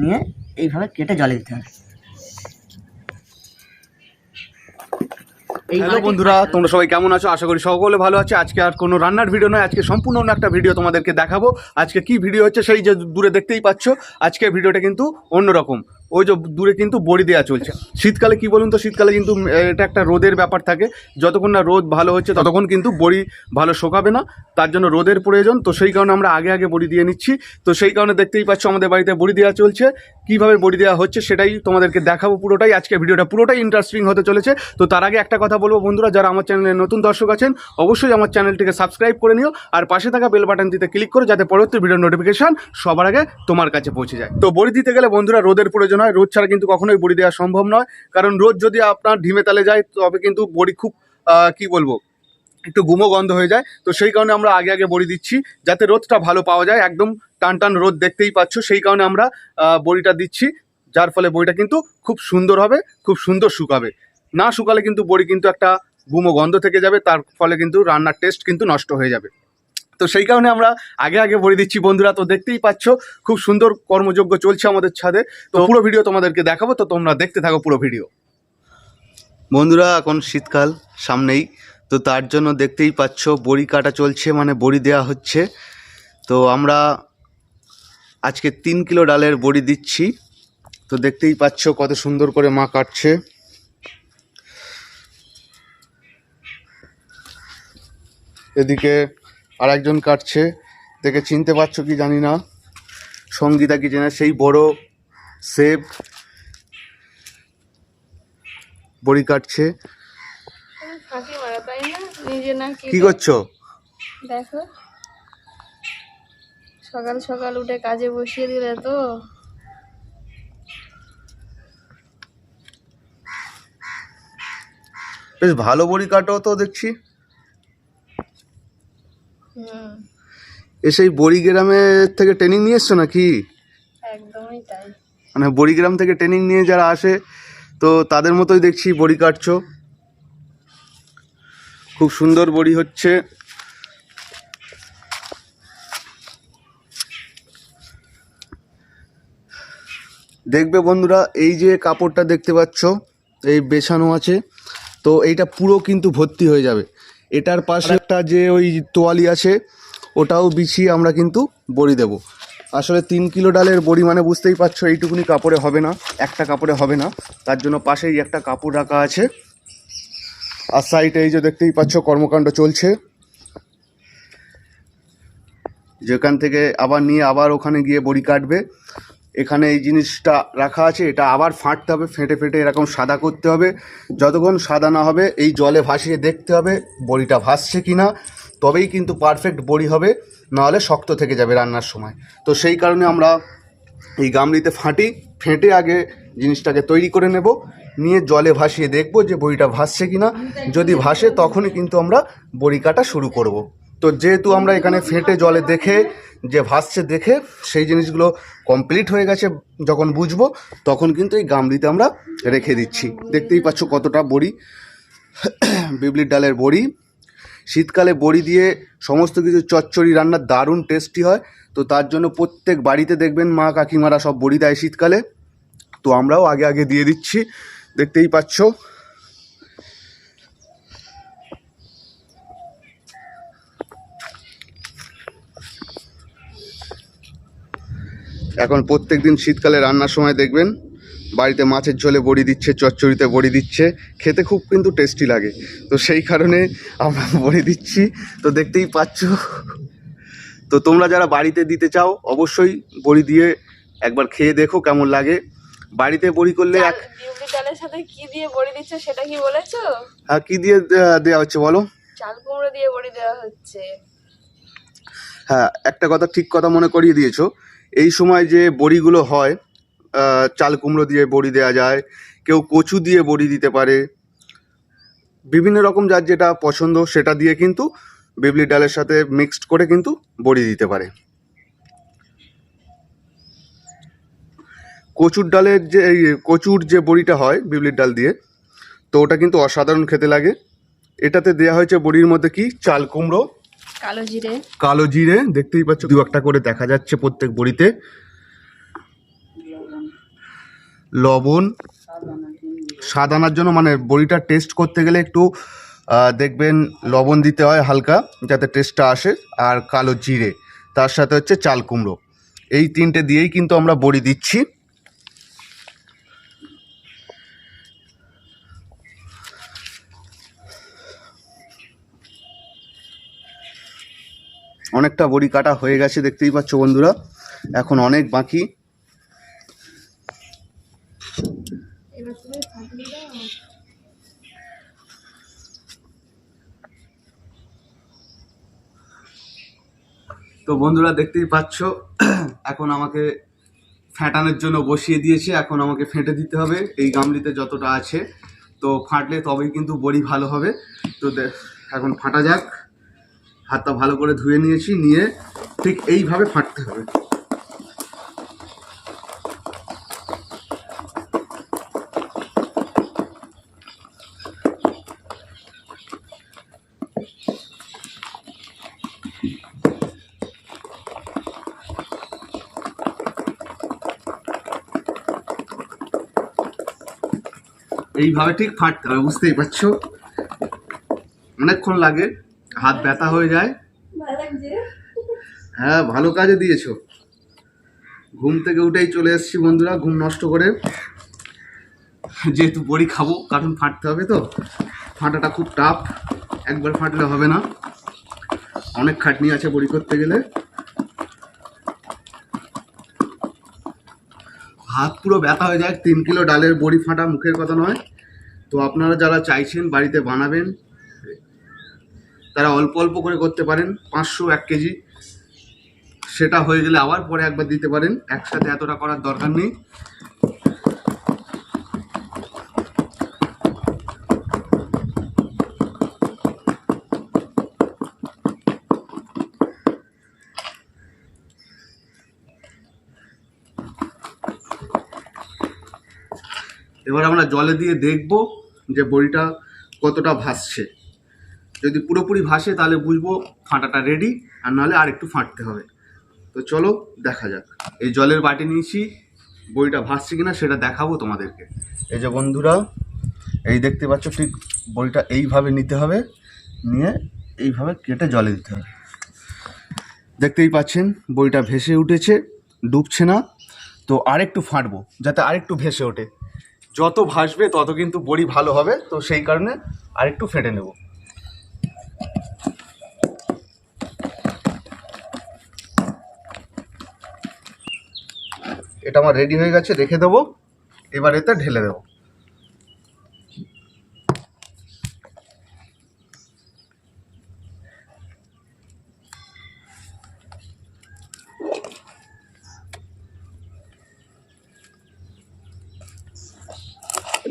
নিয়ে এইভাবে কেটে জলে দিতে হবে। হ্যালো বন্ধুরা, তোমরা সবাই কেমন আছো? আশা করি সকলে ভালো আছে। আজকে আর কোনো রান্নার ভিডিও নয়, আজকে সম্পূর্ণ অন্য একটা ভিডিও তোমাদেরকে দেখাবো। আজকে কি ভিডিও হচ্ছে সেই যে দূরে দেখতেই পাচ্ছ। আজকে ভিডিওটা কিন্তু অন্যরকম। ওই যে দূরে কিন্তু বড়ি দেওয়া চলছে। শীতকালে কি বলুন তো, শীতকালে কিন্তু এটা একটা রোদের ব্যাপার থাকে। যতক্ষণ না রোদ ভালো হচ্ছে ততক্ষণ কিন্তু বড়ি ভালো শোকাবে না, তার জন্য রোদের প্রয়োজন। তো সেই কারণে আমরা আগে আগে বড়ি দিয়ে নিচ্ছি। তো সেই কারণে দেখতেই পাচ্ছ আমাদের বাড়িতে বড়ি দেওয়া চলছে। কীভাবে বড়ি দেওয়া হচ্ছে সেটাই তোমাদেরকে দেখাবো পুরোটাই। আজকে ভিডিওটা পুরোটাই ইন্টারেস্টিং হতে চলেছে। তো তার আগে একটা কথা বলবো বন্ধুরা, যারা আমার চ্যানেলে নতুন দর্শক আছেন অবশ্যই আমার চ্যানেলটিকে সাবস্ক্রাইব করে নিও, আর পাশে থাকা বেল বাটনটিতে ক্লিক করো যাতে পরবর্তী ভিডিওর নোটিফিকেশন সবার আগে তোমার কাছে পৌঁছে যায়। তো বড়ি দিতে গেলে বন্ধুরা রোদের প্রয়োজন হয়। রোদ ছাড়া কিন্তু কখনোই বড়ি দেওয়া সম্ভব নয়, কারণ রোদ যদি আপনার ঢিমে তালে যায় তবে কিন্তু বড়ি খুব কি বলবো, একটু গুমো গন্ধ হয়ে যায়। তো সেই কারণে আমরা আগে আগে বড়ি দিচ্ছি যাতে রোদটা ভালো পাওয়া যায়। একদম টান টান রোদ দেখতেই পাচ্ছ, সেই কারণে আমরা বড়িটা দিচ্ছি, যার ফলে বড়িটা কিন্তু খুব সুন্দর হবে, খুব সুন্দর শুকাবে। না শুকালে কিন্তু বড়ি কিন্তু একটা গুমো গন্ধ থেকে যাবে, তার ফলে কিন্তু রান্নার টেস্ট কিন্তু নষ্ট হয়ে যাবে। তো সেই কারণে আমরা আগে আগে বড়ি দিচ্ছি বন্ধুরা। তো দেখতেই পাচ্ছ খুব সুন্দর কর্মযজ্ঞ চলছে আমাদের ছাদে। তো পুরো ভিডিও তোমাদেরকে দেখাবো, তো তোমরা দেখতে থাকো পুরো ভিডিও। বন্ধুরা এখন শীতকাল সামনেই, তো তার জন্য দেখতেই পাচ্ছ বড়ি কাটা চলছে, মানে বড়ি দেওয়া হচ্ছে। তো আমরা আজকে 3 কিলো ডালের বড়ি দিচ্ছি। তো দেখতেই পাচ্ছ কত সুন্দর করে মা কাটছে। এদিকে আর একজন কাটছে, দেখে চিনতে পারছো কি জানি না, sangitakitchen সেই বড় সেব বড়ি কাটছে। কি করছো? দেখো সকাল সকাল উঠে কাজে বসিয়ে দিলে তো। বেশ ভালো বড়ি কাটো তো দেখছি। সেই বড়ি গ্রামের থেকে ট্রেনিং নিয়ে এসছো নাকি? একদমই তাই। মানে বড়িগ্রাম থেকে ট্রেনিং নিয়ে যারা আসে তো তাদের মতোই দেখছি বড়ি কাটছো। খুব সুন্দর বড়ি হচ্ছে। দেখবে বন্ধুরা, এই যে কাপড়টা দেখতে পাচ্ছ এই বেছানো আছে, তো এইটা পুরো কিন্তু ভর্তি হয়ে যাবে। এটার পাশে একটা যে ওই তোয়ালি আছে ওটাও বিছিয়ে আমরা কিন্তু বড়ি দেব। আসলে 3 কিলো ডালের বড়ি মানে বুঝতেই পারছো এইটুকুনি কাপড়ে হবে না, একটা কাপড়ে হবে না, তার জন্য পাশেই একটা কাপড় রাখা আছে। আর সাইডে এই যে দেখতেই পাচ্ছ কর্মকাণ্ড চলছে, যেখান থেকে আবার নিয়ে আবার ওখানে গিয়ে বড়ি কাটবে। এখানে এই জিনিসটা রাখা আছে, এটা আবার ফাটতে হবে, ফেটে ফেটে এরকম সাদা করতে হবে। যতক্ষণ সাদা না হবে এই জলে ভাসিয়ে দেখতে হবে বড়িটা ভাসছে কি না, তবেই কিন্তু পারফেক্ট বড়ি হবে, নাহলে শক্ত থেকে যাবে রান্নার সময়। তো সেই কারণে আমরা এই গামলিতে ফেটে আগে জিনিসটাকে তৈরি করে নেব, নিয়ে জলে ভাসিয়ে দেখব যে বড়িটা ভাসছে কি না। যদি ভাসে তখনই কিন্তু আমরা বড়ি কাটা শুরু করব। তো যেহেতু আমরা এখানে ফেটে জলে দেখে যে ভাসছে দেখে সেই জিনিসগুলো কমপ্লিট হয়ে গেছে যখন বুঝবো, তখন কিন্তু এই গামলিতে আমরা রেখে দিচ্ছি। দেখতেই পাচ্ছ কতটা বড়ি, বিউলির ডালের বড়ি। শীতকালে বড়ি দিয়ে সমস্ত কিছু চচ্চড়ি রান্না দারুণ টেস্টি হয়। তো তার জন্য প্রত্যেক বাড়িতে দেখবেন মা কাকিমারা সব বড়ি দেয় শীতকালে। তো আমরাও আগে আগে দিয়ে দিচ্ছি, দেখতেই পাচ্ছ। এখন প্রত্যেক দিন শীতকালে রান্নার সময় দেখবেন বাড়িতে মাছের ঝোলে বড়ি দিচ্ছে, চচ্চড়িতে বড়ি দিচ্ছে, খেতে খুব কিন্তু টেস্টি লাগে। তো সেই কারণে আমরা বড়ি দিচ্ছি। তো দেখতেই পাচ্ছ। তো তোমরা যারা বাড়িতে দিতে চাও অবশ্যই বড়ি দিয়ে একবার খেয়ে দেখো কেমন লাগে। বাড়িতে বড়ি করলে বিউলির ডালের সাথে কি দিয়ে বড়ি দিচ্ছে সেটা কি বলেছো? হ্যাঁ, কি দিয়ে দেওয়া হচ্ছে বলো? চাল কুমড়ো দিয়ে বড়ি দেওয়া হচ্ছে। হ্যাঁ, একটা কথা ঠিক কথা মনে করিয়ে দিয়েছো। এই সময় যে বড়িগুলো হয়, চাল কুমড়ো দিয়ে বড়ি দেওয়া যায়, কেউ কচু দিয়ে বড়ি দিতে পারে, বিভিন্ন রকম যার যেটা পছন্দ সেটা দিয়ে কিন্তু বিউলির ডালের সাথে মিক্সড করে কিন্তু বড়ি দিতে পারে। কচুর যে বড়িটা হয় বিউলির ডাল দিয়ে, তো ওটা কিন্তু অসাধারণ খেতে লাগে। এটাতে দেওয়া হয়েছে বড়ির মধ্যে কি চাল কুমড়ো, কালো জিরে দেখতেই পাচ্ছ, দু একটা করে দেখা যাচ্ছে প্রত্যেক বড়িতে। লবণ, স্বাদ আনার জন্য, মানে বড়িটা টেস্ট করতে গেলে একটু দেখবেন লবণ দিতে হয় হালকা, যাতে টেস্টটা আসে। আর কালো জিরে, তার সাথে হচ্ছে চাল কুমড়ো, এই তিনটে দিয়েই কিন্তু আমরা বড়ি দিচ্ছি। অনেকটা বড়ি কাটা হয়ে গেছে দেখতেই পাচ্ছ বন্ধুরা, এখন অনেক বাকি। তো বন্ধুরা দেখতেই পাচ্ছ, এখন আমাকে ফেটানোর জন্য বসিয়ে দিয়েছে। এখন আমাকে ফেটে দিতে হবে এই গামলিতে যতটা আছে, তো ফাটলে তবেই কিন্তু বড়ি ভালো হবে। তো এখন ফাটা যাক। হাতটা ভালো করে ধুয়ে নিয়েছি, নিয়ে ঠিক এইভাবে ফাটতে হবে। এইভাবে ঠিক ফাটতে হবে, বুঝতেই পারছো। অনেকক্ষণ লাগে, হাত ব্যথা হয়ে যায়। হ্যাঁ, ভালো কাজে দিয়েছো। ঘুম থেকে উঠেই চলে এসেছি বন্ধুরা, ঘুম নষ্ট করে, যেহেতু বড়ি খাবো, কারণ ফাটতে হবে। তো ফাটাটা খুব টাফ, একবার ফাটলে হবে না, অনেক খাটনি আছে বড়ি করতে গেলে। হাত পুরো ব্যথা হয়ে যায়। 3 কিলো ডালের বড়ি ফাটা মুখের কথা নয়। তো আপনারা যারা চাইছেন বাড়িতে বানাবেন, তারা অল্প অল্প করে করতে পারেন। 500 1 কেজি, সেটা হয়ে গেলে আবার পরে একবার দিতে পারেন, একসাথে এতটা করার দরকার নেই। এবার আমরা জলে দিয়ে দেখব যে বড়িটা কতটা ভাসছে। যদি পুরোপুরি ভাসে তাহলে বুঝবো ফাটাটা রেডি, আর নাহলে আর একটু ফাটতে হবে। তো চলো দেখা যাক। এই জলের বাটি নিয়েছি, বড়িটা ভাসছে কিনা সেটা দেখাবো তোমাদেরকে। এই যে বন্ধুরা, এই দেখতে পাচ্ছ, ঠিক বড়িটা এইভাবে নিতে হবে, নিয়ে এইভাবে কেটে জলে দিতে হবে। দেখতেই পাচ্ছেন বড়িটা ভেসে উঠেছে, ডুবছে না। তো আরেকটু ফাটবো, যাতে আরেকটু ভেসে ওঠে। যত ভাসবে তত কিন্তু বড়ি ভালো হবে, তো সেই কারণে আরেকটু ফেটে নেব। এটা আমার রেডি হয়ে গেছে, রেখে দেবো। এবার এতে ঢেলে দেবো।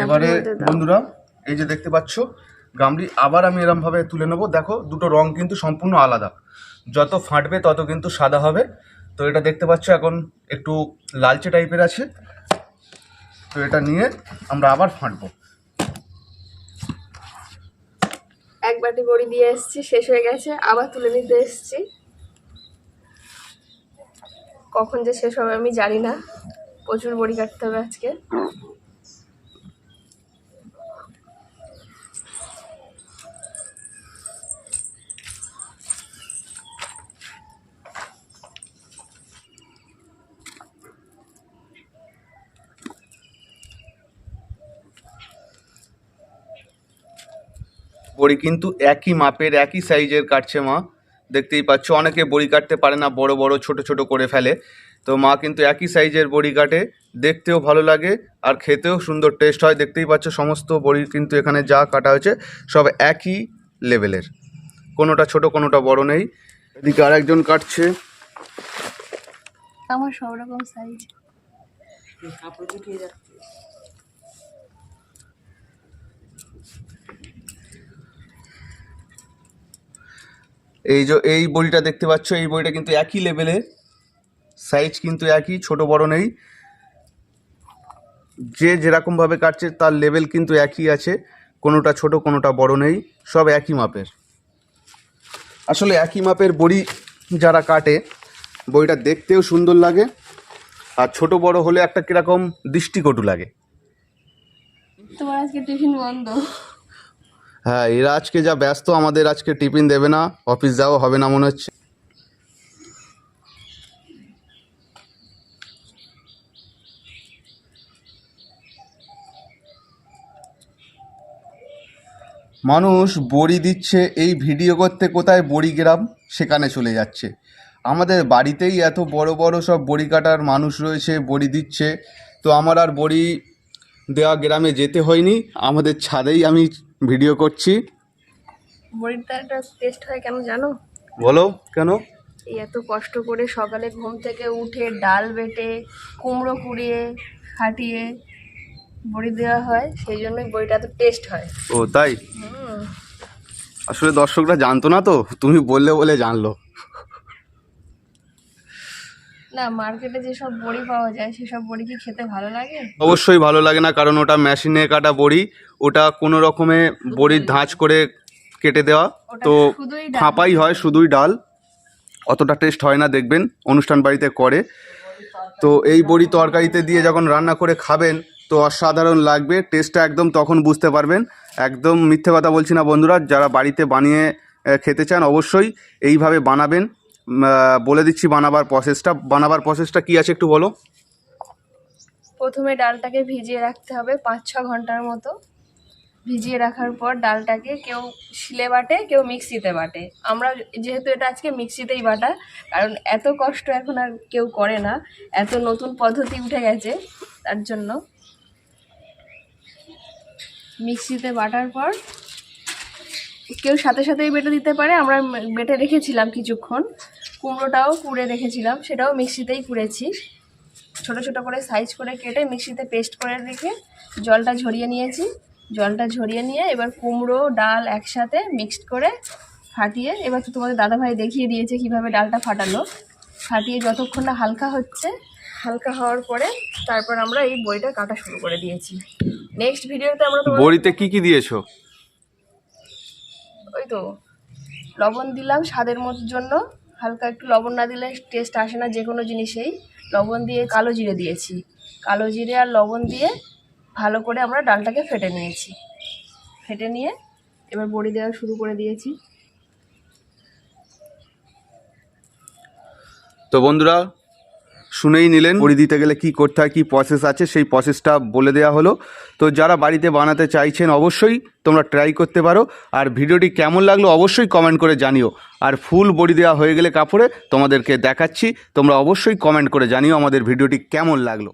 এবারে বন্ধুরা, এই যে দেখতে পাচ্ছ গামলি, আবার আমি এরম ভাবে তুলে নেবো। দেখো দুটো রং কিন্তু সম্পূর্ণ আলাদা, যত ফাটবে তত কিন্তু সাদা হবে। তো এটা দেখতে পাচ্ছ এখন একটু লালচে টাইপের আছে। তো এটা নিয়ে আমরা আবার ফাটবো। এক বাটি বড়ি দিয়ে এসেছি, শেষ হয়ে গেছে, আবার তুলে নিতে এসেছি। কখন যে শেষ হবে আমি জানি না, প্রচুর বড়ি কাটতে হবে আজকে। বড়ি কিন্তু একই মাপের একই সাইজের কাটছে মা, দেখতেই পাচ্ছ। অনেকে বড়ি কাটতে পারে না, বড় বড় ছোট ছোট করে ফেলে। তো মা কিন্তু একই সাইজের বড়ি কাটে, দেখতেও ভালো লাগে আর খেতেও সুন্দর টেস্ট হয়। দেখতেই পাচ্ছ সমস্ত বড়ি কিন্তু এখানে যা কাটা হয়েছে সব একই লেভেলের, কোনোটা ছোট কোনোটা বড় নেই। এদিকে আর একজন কাটছে। আমার সব রকম সাইজ। এই যে এই বড়িটা দেখতে পাচ্ছ, এই বড়িটা কিন্তু একই লেভেলের, সাইজ কিন্তু একই, ছোট বড় নেই। যে যেরকমভাবে কাটছে তার লেভেল কিন্তু একই আছে, কোনোটা ছোট কোনোটা বড় নেই, সব একই মাপের। আসলে একই মাপের বড়ি যারা কাটে, বড়িটা দেখতেও সুন্দর লাগে আর ছোট বড় হলে একটা কিরকম দৃষ্টিকটু লাগে। তোমার আজকে টিফিন বন্ধ? হ্যাঁ, এরা আজকে যা ব্যস্ত, আমাদের আজকে টিফিন দেবে না, অফিস যাওয়া হবে না মনে হচ্ছে। মানুষ বড়ি দিচ্ছে এই ভিডিও করতে, কোথায় বড়ি গ্রাম সেখানে চলে যাচ্ছে। আমাদের বাড়িতেই এত বড় বড় সব বড়ি কাটার মানুষ রয়েছে, বড়ি দিচ্ছে। তো আমার আর বড়ি দেওয়া গ্রামে যেতে হয়নি, আমাদের ছাদেই আমি ভিডিও করছি। বড়িটা একটা টেস্ট হয় কেন জানো? বলো কেন? এই এত কষ্ট করে সকালে ঘুম থেকে উঠে ডাল বেটে কুমড়ো কুড়িয়ে ফাটিয়ে বড়ি দেওয়া হয়, সেই জন্যই বড়িটা এত টেস্ট হয়। ও তাই? আসলে দর্শকরা জানতো না, তো তুমি বললে বলে জানলো। না, মার্কেটে যেসব বড়ি পাওয়া যায় সেসব বড়ি কি খেতে ভালো লাগে? অবশ্যই ভালো লাগে না, কারণ ওটা মেশিনে কাটা বড়ি, ওটা কোনো রকমে বড়ির ধাঁচ করে কেটে দেওয়া, তো ফাঁপাই হয়, শুধুই ডাল, অতটা টেস্ট হয় না। দেখবেন অনুষ্ঠান বাড়িতে করে, তো এই বড়ি তরকারিতে দিয়ে যখন রান্না করে খাবেন তো অসাধারণ লাগবে, টেস্টটা একদম তখন বুঝতে পারবেন। একদম মিথ্যে কথা বলছি না বন্ধুরা, যারা বাড়িতে বানিয়ে খেতে চান অবশ্যই এইভাবে বানাবেন। বলে দিচ্ছি বানাবার প্রসেসটা কী আছে একটু বলো। প্রথমে ডালটাকে ভিজিয়ে রাখতে হবে 5-6 ঘন্টার মতো। ভিজিয়ে রাখার পর ডালটাকে কেউ শিলে বাটে, কেউ মিক্সিতে বাটে। আমরা যেহেতু এটা আজকে মিক্সিতেই বাটা, কারণ এত কষ্ট এখন আর কেউ করে না, এত নতুন পদ্ধতি উঠে গেছে, তার জন্য মিক্সিতে বাটার পর কেউ সাথে সাথেই বেটে দিতে পারে। আমরা বেটে রেখেছিলাম কিছুক্ষণ, কুমড়োটাও কুড়ে রেখেছিলাম, সেটাও মিক্সিতেই কুড়েছি। ছোট ছোট করে সাইজ করে কেটে মিক্সিতে পেস্ট করে রেখে জলটা ঝরিয়ে নিয়েছি। জলটা ঝরিয়ে নিয়ে এবার কুমড়ো ডাল একসাথে মিক্সড করে ফাটিয়ে, এবার তো তোমাদের দাদাভাই দেখিয়ে দিয়েছে কিভাবে ডালটা ফাটালো। ফাটিয়ে যতক্ষণ না হালকা হচ্ছে, হালকা হওয়ার পরে তারপর আমরা এই বড়িটা কাটা শুরু করে দিয়েছি। নেক্সট ভিডিওতে আমরা বড়িতে কি কি দিয়েছো? ওই তো লবণ দিলাম স্বাদের মতো জন্য, হালকা একটু লবণ না দিলে টেস্ট আসে না যে কোনো জিনিসেই। লবণ দিয়ে কালো জিরে দিয়েছি, কালো জিরে আর লবণ দিয়ে ভালো করে আমরা ডালটাকে ফেটে নিয়েছি। ফেটে নিয়ে এবার বড়ি দেওয়া শুরু করে দিয়েছি। তো বন্ধুরা শুনেই নিলেন বড়ি দিতে গেলে কি করতে হয়, কি প্রসেস আছে, সেই প্রসেসটা বলে দেওয়া হলো। তো যারা বাড়িতে বানাতে চাইছেন অবশ্যই তোমরা ট্রাই করতে পারো। আর ভিডিওটি কেমন লাগলো অবশ্যই কমেন্ট করে জানিও। আর ফুল বড়ি দেওয়া হয়ে গেলে কাপড়ে তোমাদেরকে দেখাচ্ছি, তোমরা অবশ্যই কমেন্ট করে জানিও আমাদের ভিডিওটি কেমন লাগলো।